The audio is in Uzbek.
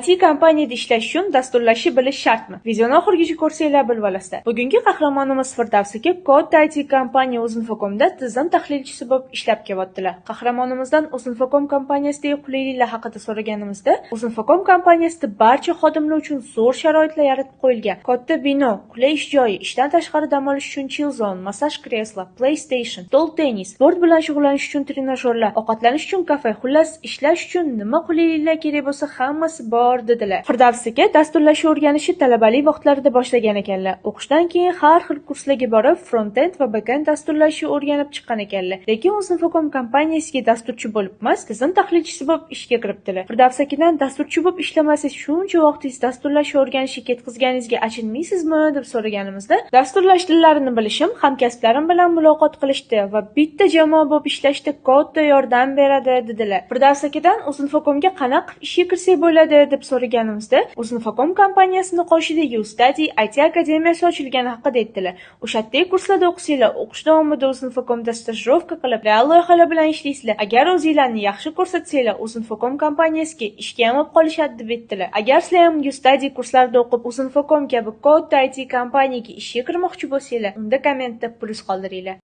IT kompaniyada ishlash uchun dasturlashni bilish shartmi? Videoni oxirigacha ko'rsanglar bilib olasizlar. Bugungi qahramonimiz Firdavs aka katta IT kompaniya Uzinfocomda tizim tahlilchisi bo'lib ishlab kelyaptilar. Qahramonimizdan Uzinfocom kompaniyasidagi qulayliklar haqida so'raganimizda, Uzinfocom kompaniyasida barcha xodimlar uchun zo'r sharoitlar yaratib qo'yilgan. Katta bino, qulay ish joyi, ishdan tashqari dam olish uchun chill zone, massaj kreslo, PlayStation, stol tennis, sport bilan shug'ullanish uchun trenajyorlar, ovqatlanish uchun kafe, xullas ishlash uchun nima qulayliklar kerak bo'lsa hammasi bor dedilar. Firdavs aka dasturlashni o'rganishni talabalik vaqtlarida boshlagan ekanlar. O'qishdan keyin har xil kurslarga borib, front-end va back-end dasturlashni o'rganib chiqqan ekanlar. Lekin Uzinfocom kompaniyasiga dasturchi bo'lib emas, tizim tahlilchisi bo'lib ishga kiribdilar. Firdavs akadan dasturchi bo'lib ishlamasangiz shuncha vaqtingiz dasturlashni o'rganishga ketkazganingizga achinmaysizmi deb so'raganimizda, dasturlash tillarini bilishim hamkasblarim bilan muloqot qilishdi va bitta jamoa bo'lib ishlashda katta yordam beradi dedilar. Firdavs akadan Uzinfocomga qanaqa ishga kirsak bo'ladi deb so'raganimizda, Uzinfocom kompaniyasining qoshidagi Ustadi IT akademiyasi ochilgani haqida aytdilar. O'shatdagi kurslarda o'qisanglar, o'qish davomida Uzinfocomda stajirovka qilib, real loyihalar bilan ishlaysizlar. Agar o'zingizlarni yaxshi ko'rsatsanglar, Uzinfocom kompaniyasiga ishga ham olib qolishadi deb aytdilar. Agar sizlar ham Ustadi kurslarida o'qib, Uzinfocom kabi katta IT kompaniyaga ishga kirmoqchi bo'lsanglar, unda kommentda plus qoldiringlar.